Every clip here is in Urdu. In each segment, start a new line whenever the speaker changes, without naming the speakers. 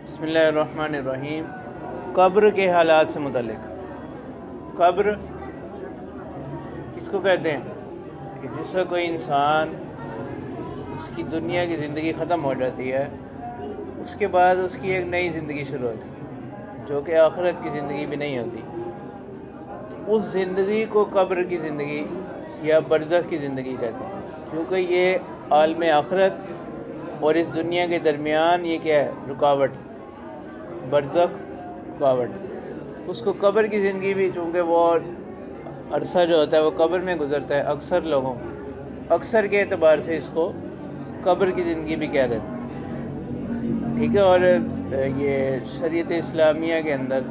بسم اللہ الرحمن الرحیم۔ قبر کے حالات سے متعلق۔ قبر کس کو کہتے ہیں کہ جس سے کوئی انسان اس کی دنیا کی زندگی ختم ہو جاتی ہے، اس کے بعد اس کی ایک نئی زندگی شروع ہوتی ہے جو کہ آخرت کی زندگی بھی نہیں ہوتی۔ تو اس زندگی کو قبر کی زندگی یا برزخ کی زندگی کہتے ہیں، کیونکہ یہ عالم آخرت اور اس دنیا کے درمیان یہ کیا ہے؟ رکاوٹ، برزخ رکاوٹ۔ اس کو قبر کی زندگی بھی، چونکہ وہ عرصہ جو ہوتا ہے وہ قبر میں گزرتا ہے اکثر لوگوں، اکثر کے اعتبار سے اس کو قبر کی زندگی بھی کہہ دیتے ہیں، ٹھیک ہے۔ اور یہ شریعت اسلامیہ کے اندر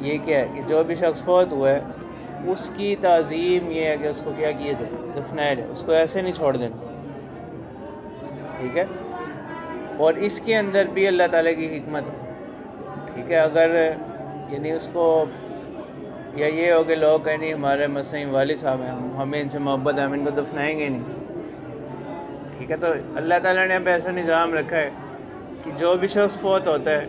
یہ کیا ہے کہ جو بھی شخص فوت ہوا ہے اس کی تعظیم یہ ہے کہ اس کو کیا کیا جائے؟ دفنایا جائے، اس کو ایسے نہیں چھوڑ دینا، ٹھیک ہے۔ اور اس کے اندر بھی اللہ تعالیٰ کی حکمت ہے، ٹھیک ہے۔ اگر یعنی اس کو یا یہ ہو کہ لوگ کہیں نہیں ہمارے مثلا والد صاحب ہیں، ہمیں ان سے محبت ہے، ہم ان کو دفنائیں گے نہیں، ٹھیک ہے۔ تو اللہ تعالیٰ نے اب ایسا نظام رکھا ہے کہ جو بھی شخص فوت ہوتا ہے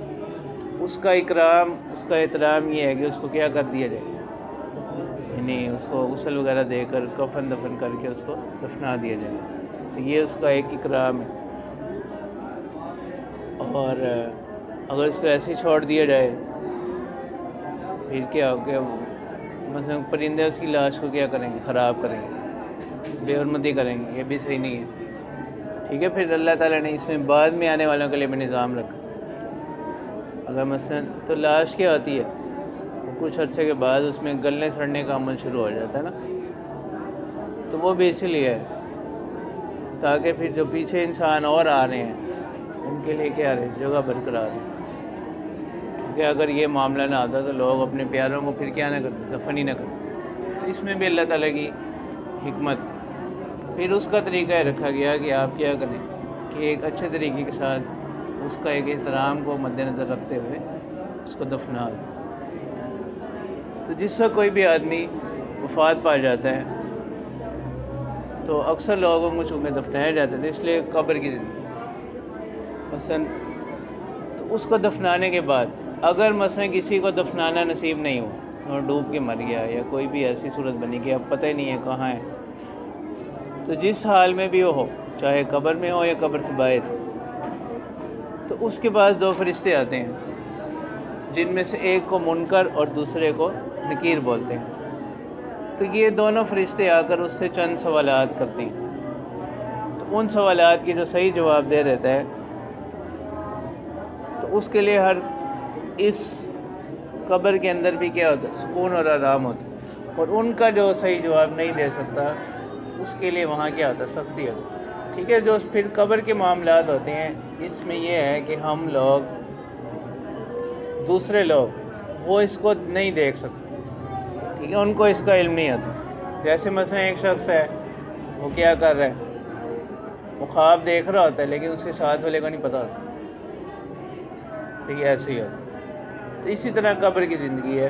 اس کا اکرام، اس کا احترام یہ ہے کہ اس کو کیا کر دیا جائے، یعنی اس کو غسل وغیرہ دے کر کفن دفن کر کے اس کو دفنا دیا جائے۔ تو یہ اس کا ایک اکرام ہے۔ اور اگر اس کو ایسے ہی چھوڑ دیا جائے پھر کیا ہو کہ مثلا پرندے اس کی لاش کو کیا کریں گے؟ خراب کریں گے، بے حرمتی کریں گے، یہ بھی صحیح نہیں ہے، ٹھیک ہے۔ پھر اللہ تعالیٰ نے اس میں بعد میں آنے والوں کے لیے بھی نظام رکھا۔ اگر مثلا تو لاش کیا ہوتی ہے، وہ کچھ عرصے کے بعد اس میں گلنے سڑنے کا عمل شروع ہو جاتا ہے نا، تو وہ بھی اسی لیے ہے تاکہ پھر جو پیچھے انسان اور آ رہے ہیں ان کے لیے کیا رہے؟ جگہ برقرار ہے، کیونکہ اگر یہ معاملہ نہ آتا تو لوگ اپنے پیاروں کو پھر کیا نہ کرتے؟ دفن ہی نہ کرتے۔ تو اس میں بھی اللہ تعالیٰ کی حکمت۔ پھر اس کا طریقہ رکھا گیا کہ آپ کیا کریں کہ ایک اچھے طریقے کے ساتھ اس کا ایک احترام کو مد نظر رکھتے ہوئے اس کو دفنا دیں۔ تو جس سے کوئی بھی آدمی وفات پا جاتا ہے تو اکثر لوگوں کو چونکہ دفنایا جاتا ہے، اس لیے قبر کی زندگی مثلا، تو اس کو دفنانے کے بعد اگر مثلا کسی کو دفنانا نصیب نہیں ہوا اور ڈوب کے مر گیا یا کوئی بھی ایسی صورت بنی کہ اب پتہ ہی نہیں ہے کہاں ہے، تو جس حال میں بھی وہ ہو، چاہے قبر میں ہو یا قبر سے باہر، تو اس کے پاس دو فرشتے آتے ہیں جن میں سے ایک کو منکر اور دوسرے کو نکیر بولتے ہیں۔ تو یہ دونوں فرشتے آ کر اس سے چند سوالات کرتے ہیں، تو ان سوالات کی جو صحیح جواب دے دیتا ہے تو اس کے لیے ہر اس قبر کے اندر بھی کیا ہوتا ہے؟ سکون اور آرام ہوتا ہے۔ اور ان کا جو صحیح جواب نہیں دے سکتا اس کے لیے وہاں کیا ہوتا ہے؟ سختی ہوتی ہے، ٹھیک ہے۔ جو پھر قبر کے معاملات ہوتے ہیں اس میں یہ ہے کہ ہم لوگ، دوسرے لوگ وہ اس کو نہیں دیکھ سکتے، ٹھیک ہے، ان کو اس کا علم نہیں ہوتا۔ جیسے مثلا ایک شخص ہے، وہ کیا کر رہا ہے؟ وہ خواب دیکھ رہا ہوتا ہے لیکن اس کے ساتھ والے کو نہیں پتہ ہوتا، تو یہ ایسے ہی ہوتا ہے۔ تو اسی طرح قبر کی زندگی ہے،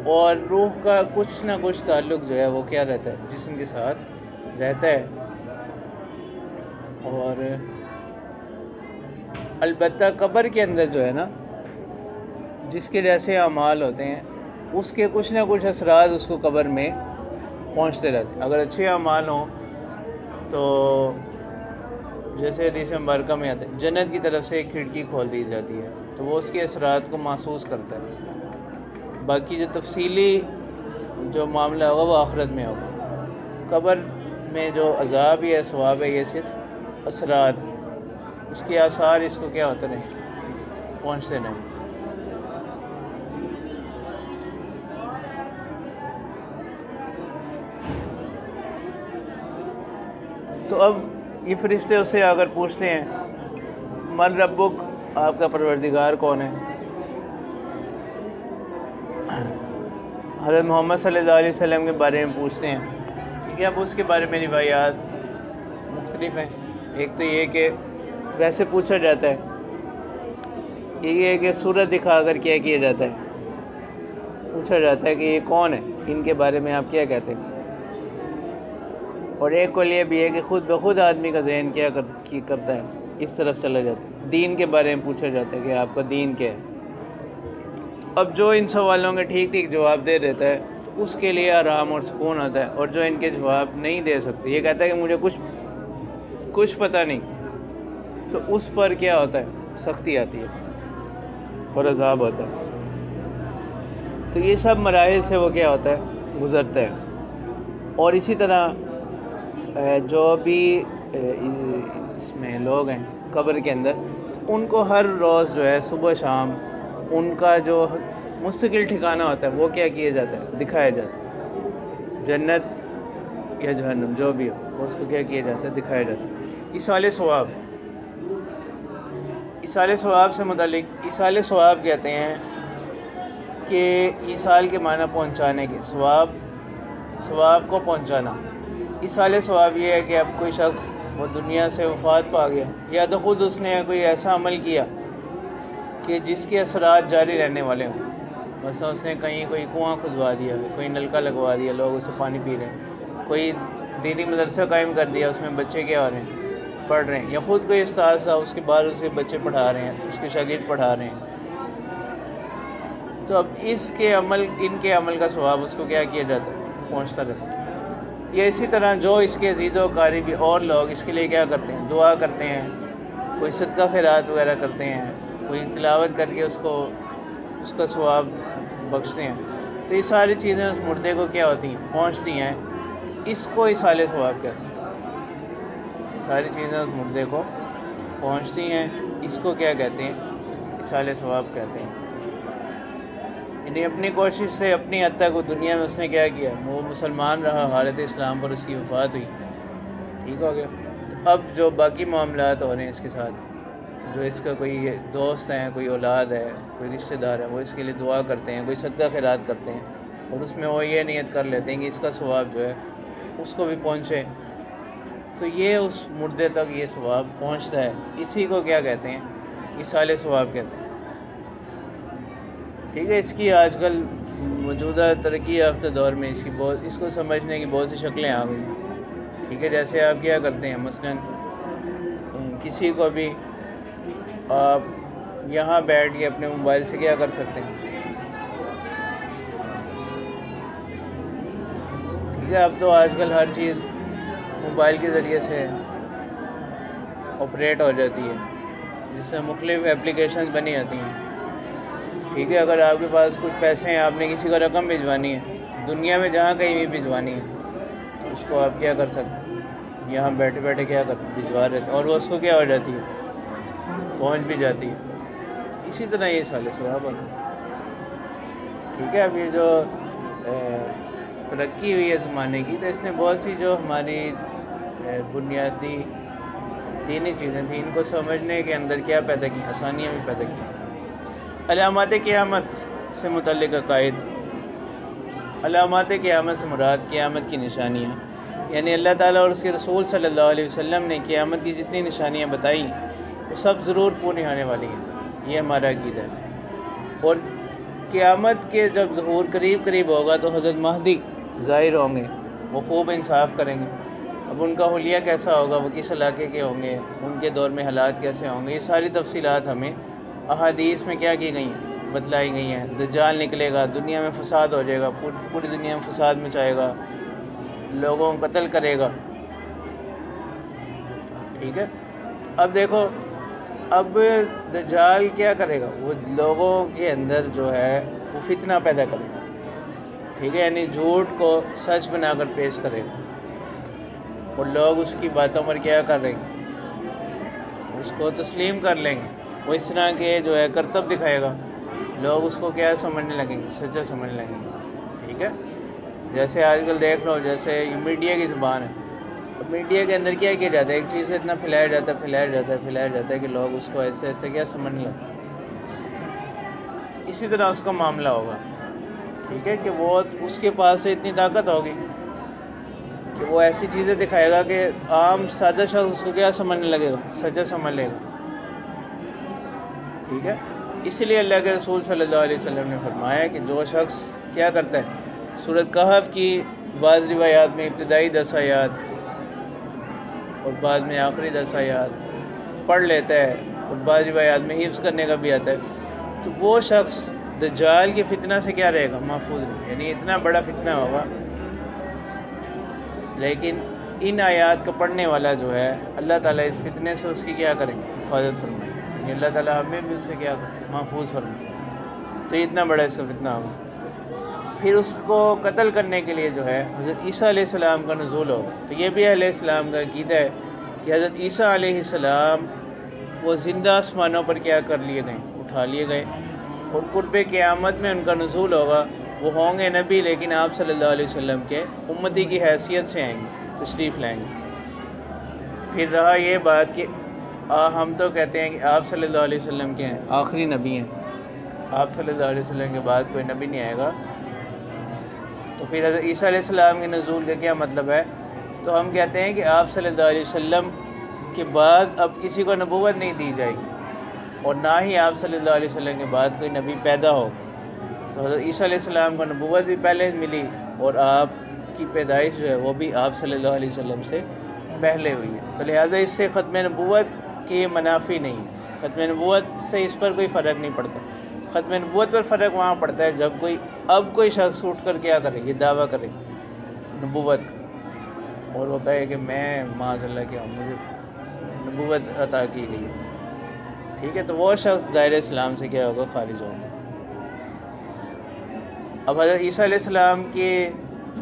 اور روح کا کچھ نہ کچھ تعلق جو ہے وہ کیا رہتا ہے؟ جسم کے ساتھ رہتا ہے۔ اور البتہ قبر کے اندر جو ہے نا، جس کے جیسے اعمال ہوتے ہیں اس کے کچھ نہ کچھ اثرات اس کو قبر میں پہنچتے رہتے ہیں۔ اگر اچھے اعمال ہوں تو جیسے حدیث مبارکہ میں آتا ہے جنت کی طرف سے ایک کھڑکی کھول دی جاتی ہے تو وہ اس کے اثرات کو محسوس کرتا ہے۔ باقی جو تفصیلی جو معاملہ ہوگا وہ آخرت میں ہوگا۔ قبر میں جو عذاب یا ثواب ہے یہ صرف اثرات، اس کے آثار اس کو کیا ہوتے نہیں؟ پہنچتے نہیں۔ تو اب یہ فرشتے اس سے آ کر پوچھتے ہیں من ربک، آپ کا پروردگار کون ہے؟ حضرت محمد صلی اللہ علیہ وسلم کے بارے میں پوچھتے ہیں، ٹھیک ہے۔ اب اس کے بارے میں روایات مختلف ہیں۔ ایک تو یہ کہ ویسے پوچھا جاتا ہے، یہ ہے کہ صورت دکھا کر کیا جاتا ہے، پوچھا جاتا ہے کہ یہ کون ہے، ان کے بارے میں آپ کیا کہتے ہیں۔ اور ایک کو یہ بھی ہے کہ خود بخود آدمی کا ذہن کیا کرتا ہے، اس طرف چلا جاتا ہے۔ دین کے بارے میں پوچھا جاتا ہے کہ آپ کا دین کیا ہے۔ اب جو ان سوالوں کے ٹھیک ٹھیک جواب دے دیتا ہے تو اس کے لیے آرام اور سکون آتا ہے، اور جو ان کے جواب نہیں دے سکتے، یہ کہتا ہے کہ مجھے کچھ پتہ نہیں، تو اس پر کیا ہوتا ہے؟ سختی آتی ہے اور عذاب ہوتا ہے۔ تو یہ سب مراحل سے وہ کیا ہوتا ہے؟ گزرتا ہے۔ اور اسی طرح جو بھی اس میں لوگ ہیں قبر کے اندر، ان کو ہر روز جو ہے صبح شام ان کا جو مستقل ٹھکانہ ہوتا ہے وہ کیا کیا جاتا ہے؟ دکھایا جاتا ہے، جنت یا جہنم جو بھی ہو اس کو کیا کیا جاتا ہے؟ دکھایا جاتا ہے۔ ایصال ثواب، ایصال ثواب سے متعلق، ایصال ثواب کہتے ہیں کہ ایصال کے معنی پہنچانے کے، ثواب کو پہنچانا۔ ایصال ثواب یہ ہے کہ اب کوئی شخص وہ دنیا سے وفات پا گیا، یا تو خود اس نے کوئی ایسا عمل کیا کہ جس کے اثرات جاری رہنے والے ہوں، مثلا اس نے کہیں کوئی کنواں کھدوا دیا، کوئی نلکا لگوا دیا، لوگ اسے پانی پی رہے ہیں، کوئی دینی مدرسہ قائم کر دیا، اس میں بچے کیا ہو رہے ہیں؟ پڑھ رہے ہیں، یا خود کوئی استاد تھا، اس کے بعد اس کے بچے پڑھا رہے ہیں، اس کے شاگرد پڑھا رہے ہیں، تو اب ان کے عمل کا ثواب اس کو کیا کیا جاتا ہے؟ پہنچتا رہتا ہے۔ یا اسی طرح جو اس کے عزیز و قریبی اور لوگ اس کے لیے کیا کرتے ہیں؟ دعا کرتے ہیں، کوئی صدقہ خیرات وغیرہ کرتے ہیں، کوئی تلاوت کر کے اس کا ثواب بخشتے ہیں، تو یہ ساری چیزیں اس مردے کو کیا ہوتی ہیں؟ پہنچتی ہیں۔ اس کو ایصال ثواب کہتے ہیں۔ ساری چیزیں اس مردے کو پہنچتی ہیں، اس کو کیا کہتے ہیں؟ ایصال ثواب کہتے ہیں۔ یعنی اپنی کوشش سے اپنی حد تک وہ دنیا میں اس نے کیا کیا؟ وہ مسلمان رہا، حالت اسلام پر اس کی وفات ہوئی، ٹھیک ہو گیا۔ تو اب جو باقی معاملات ہو رہے ہیں اس کے ساتھ، جو اس کا کوئی دوست ہیں، کوئی اولاد ہے، کوئی رشتہ دار ہے، وہ اس کے لیے دعا کرتے ہیں، کوئی صدقہ خیرات کرتے ہیں، اور اس میں وہ یہ نیت کر لیتے ہیں کہ اس کا ثواب جو ہے اس کو بھی پہنچے، تو یہ اس مردے تک یہ ثواب پہنچتا ہے۔ اسی کو کیا کہتے ہیں؟ ایصال ثواب کہتے ہیں، ٹھیک ہے۔ اس کی آج کل موجودہ ترقی یافتہ دور میں اس کو سمجھنے کی بہت سی شکلیں آ گئی، ٹھیک ہے۔ جیسے آپ کیا کرتے ہیں، مثلا کسی کو بھی آپ یہاں بیٹھ کے اپنے موبائل سے کیا کر سکتے ہیں، ٹھیک ہے۔ اب تو آج کل ہر چیز موبائل کے ذریعے سے آپریٹ ہو جاتی ہے، جس سے مختلف اپلیکیشنز بنی جاتی ہیں، ٹھیک ہے۔ اگر آپ کے پاس کچھ پیسے ہیں، آپ نے کسی کو رقم بھجوانی ہے، دنیا میں جہاں کہیں بھی بھجوانی ہے، تو اس کو آپ کیا کر سکتے ہیں؟ یہاں بیٹھے بیٹھے کیا بھجوا رہے تھے، اور وہ اس کو کیا ہو جاتی ہے؟ پہنچ بھی جاتی ہے۔ اسی طرح یہ ایصال ثواب ہوتا ہے، ٹھیک ہے۔ اب یہ جو ترقی ہوئی ہے زمانے کی، تو اس نے بہت سی جو ہماری بنیادی دینی چیزیں تھیں، ان کو سمجھنے کے اندر کیا پیدا کی؟ آسانیاں بھی پیدا کی۔ علامات قیامت سے متعلق عقائد۔ علامات قیامت سے مراد قیامت کی نشانیاں، یعنی اللہ تعالیٰ اور اس کے رسول صلی اللہ علیہ وسلم نے قیامت کی جتنی نشانیاں بتائیں وہ سب ضرور پوری ہونے والی ہیں، یہ ہمارا عقیدہ ہے۔ اور قیامت کے جب ظہور قریب ہوگا تو حضرت مہدی ظاہر ہوں گے، وہ خوب انصاف کریں گے۔ اب ان کا حلیہ کیسا ہوگا، وہ کس علاقے کے ہوں گے، ان کے دور میں حالات کیسے ہوں گے، یہ ساری تفصیلات ہمیں احادیث میں کیا کی گئی ہیں؟ بتلائی گئی ہیں۔ دجال نکلے گا، دنیا میں فساد ہو جائے گا، پوری دنیا میں فساد مچائے گا، لوگوں کو قتل کرے گا، ٹھیک ہے۔ اب دیکھو، اب دجال کیا کرے گا؟ وہ لوگوں کے اندر جو ہے وہ فتنہ پیدا کرے گا، ٹھیک ہے، یعنی جھوٹ کو سچ بنا کر پیش کرے گا، اور لوگ اس کی باتوں پر کیا کر رہے ہیں؟ اس کو تسلیم کر لیں گے۔ وہ اس طرح کے جو ہے کرتب دکھائے گا، لوگ اس کو کیا سمجھنے لگیں گے؟ سچا سمجھنے لگیں گے، ٹھیک ہے۔ جیسے آج کل دیکھ لو، جیسے یہ میڈیا کی زبان ہے، اب میڈیا کے اندر کیا جاتا ہے؟ ایک چیز کو اتنا پھیلایا جاتا ہے کہ لوگ اس کو ایسے کیا سمجھنے لگیں۔ اسی طرح اس کا معاملہ ہوگا، ٹھیک ہے، کہ وہ اس کے پاس سے اتنی طاقت ہوگی کہ وہ ایسی چیزیں دکھائے گا کہ عام سادہ شخص اس کو کیا سمجھنے لگے گا؟ سچا سمجھ لے گا، ٹھیک ہے۔ اسی لیے اللہ کے رسول صلی اللہ علیہ وسلم نے فرمایا کہ جو شخص کیا کرتا ہے، سورۃ کہف کی بعض روایات میں ابتدائی 10 آیات اور بعض میں آخری 10 آیات پڑھ لیتا ہے، اور بعض روایات میں حفظ کرنے کا بھی آتا ہے، تو وہ شخص دجال کے فتنہ سے کیا رہے گا؟ محفوظ نہیں، یعنی اتنا بڑا فتنہ ہوگا، لیکن ان آیات کا پڑھنے والا جو ہے اللہ تعالیٰ اس فتنے سے اس کی کیا کریں گے؟ حفاظت فرمائیں، یعنی اللہ تعالیٰ ہمیں بھی اس سے کیا محفوظ فرمائیں، تو اتنا بڑا اس کا فتنہ ہوگا۔ پھر اس کو قتل کرنے کے لیے جو ہے حضرت عیسیٰ علیہ السلام کا نزول ہوگا، تو یہ بھی علیہ السلام کا عقیدہ ہے کہ حضرت عیسیٰ علیہ السلام وہ زندہ آسمانوں پر کیا کر لیے گئے؟ اٹھا لیے گئے، اور قرب قیامت میں ان کا نزول ہوگا، وہ ہوں گے نبی لیکن آپ صلی اللہ علیہ وسلم کے امتی کی حیثیت سے آئیں گے، تشریف لائیں گے۔ پھر رہا یہ بات کہ ہم تو کہتے ہیں کہ آپ صلی اللہ علیہ وسلم کے ہیں آخری نبی ہیں، آپ صلی اللہ علیہ وسلم کے بعد کوئی نبی نہیں آئے گا، تو پھر حضرت عیسیٰ علیہ السلام کے نزول کا کیا مطلب ہے؟ تو ہم کہتے ہیں کہ آپ صلی اللہ علیہ وسلم کے بعد اب کسی کو نبوت نہیں دی جائے گی، اور نہ ہی آپ صلی اللہ علیہ وسلم کے بعد کوئی نبی پیدا ہوگا، تو حضرت عیسیٰ علیہ السلام کو نبوت بھی پہلے ملی، اور آپ کی پیدائش جو ہے وہ بھی آپ صلی اللہ علیہ وسلم سے پہلے ہوئی ہے، تو لہٰذا اس سے ختم نبوت کی منافی نہیں ہے، ختم نبوت سے اس پر کوئی فرق نہیں پڑتا۔ ختم نبوت پر فرق وہاں پڑتا ہے جب کوئی شخص اٹھ کر کیا کرے، یہ دعویٰ کرے نبوت کا، اور ہوتا ہے کہ میں معاذ اللہ کیا ہوں، مجھے نبوت عطا کی گئی ہے، ٹھیک ہے، تو وہ شخص دائرہ اسلام سے کیا ہوگا؟ خارج ہوگا۔ اب حضرت عیسیٰ علیہ السلام کے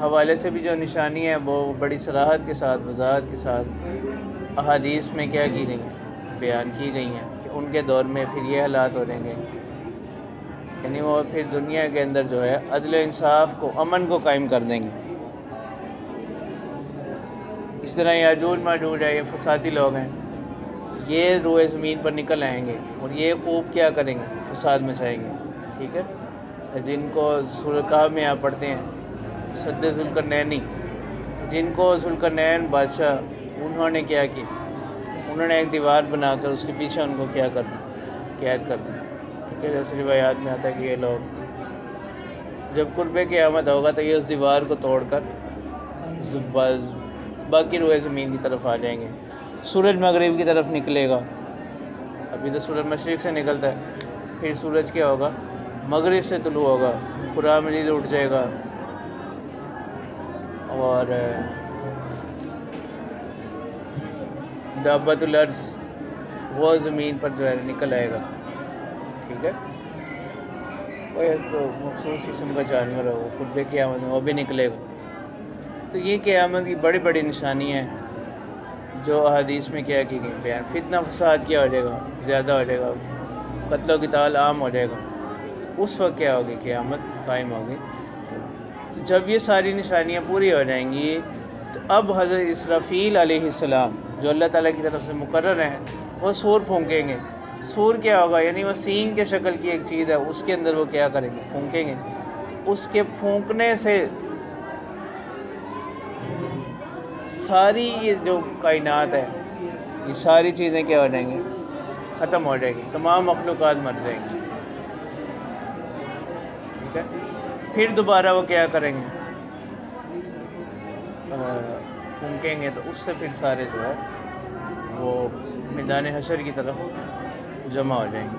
حوالے سے بھی جو نشانی ہے وہ بڑی صراحت کے ساتھ، وضاحت کے ساتھ احادیث میں کیا کی گئی ہیں؟ بیان کی گئی ہیں کہ ان کے دور میں پھر یہ حالات ہو رہیں گے، یعنی وہ پھر دنیا کے اندر جو ہے عدل و انصاف کو، امن کو قائم کر دیں گے۔ اس طرح یاجوج ماجوج ہے، یہ فسادی لوگ ہیں، یہ روئے زمین پر نکل آئیں گے اور یہ خوب کیا کریں گے؟ فساد مچائیں گے، ٹھیک ہے، جن کو سورہ کہف میں آپ پڑھتے ہیں سد ذوالقرنینی، جن کو ذوالقرنین بادشاہ انہوں نے کیا کی؟ انہوں نے ایک دیوار بنا کر اس کے پیچھے ان کو کیا کر دیا؟ قید کر دیا، کہ جیسے روایات میں آتا ہے کہ یہ لوگ جب قرب قیامت ہوگا تو یہ اس دیوار کو توڑ کر باقی روئے زمین کی طرف آ جائیں گے، سورج مغرب کی طرف نکلے گا، ابھی تو سورج مشرق سے نکلتا ہے، پھر سورج کیا ہوگا؟ مغرب سے طلوع ہوگا، قرآن مجید اٹھ جائے گا، اور دابۃ الارض وہ زمین پر جو ہے نکل آئے گا، ٹھیک ہے، وہ ایک مخصوص قسم کا جانور ہے، وہ قرب قیامت میں وہ بھی نکلے گا۔ تو یہ قیامت کی بڑی بڑی نشانی ہے جو احادیث میں کیا کی گئی بیان۔ فتنہ فساد کیا ہو جائے گا؟ زیادہ ہو جائے گا، قتل و قتال عام ہو جائے گا، اس وقت کیا ہوگی؟ قیامت قائم ہوگی۔ تو جب یہ ساری نشانیاں پوری ہو جائیں گی تو اب حضرت اسرافیل علیہ السلام جو اللہ تعالیٰ کی طرف سے مقرر ہیں وہ سور پھونکیں گے۔ سور کیا ہوگا؟ یعنی وہ سینگ کے شکل کی ایک چیز ہے، اس کے اندر وہ کیا کریں گے؟ پھونکیں گے، تو اس کے پھونکنے سے ساری یہ جو کائنات ہے، یہ ساری چیزیں کیا ہو جائیں گی؟ ختم ہو جائے گی، تمام مخلوقات مر جائیں گی، ٹھیک ہے، پھر دوبارہ وہ کیا کریں گے؟ پھونکیں گے، تو اس سے پھر سارے جو ہے وہ میدان حشر کی طرف جمع ہو جائیں گے۔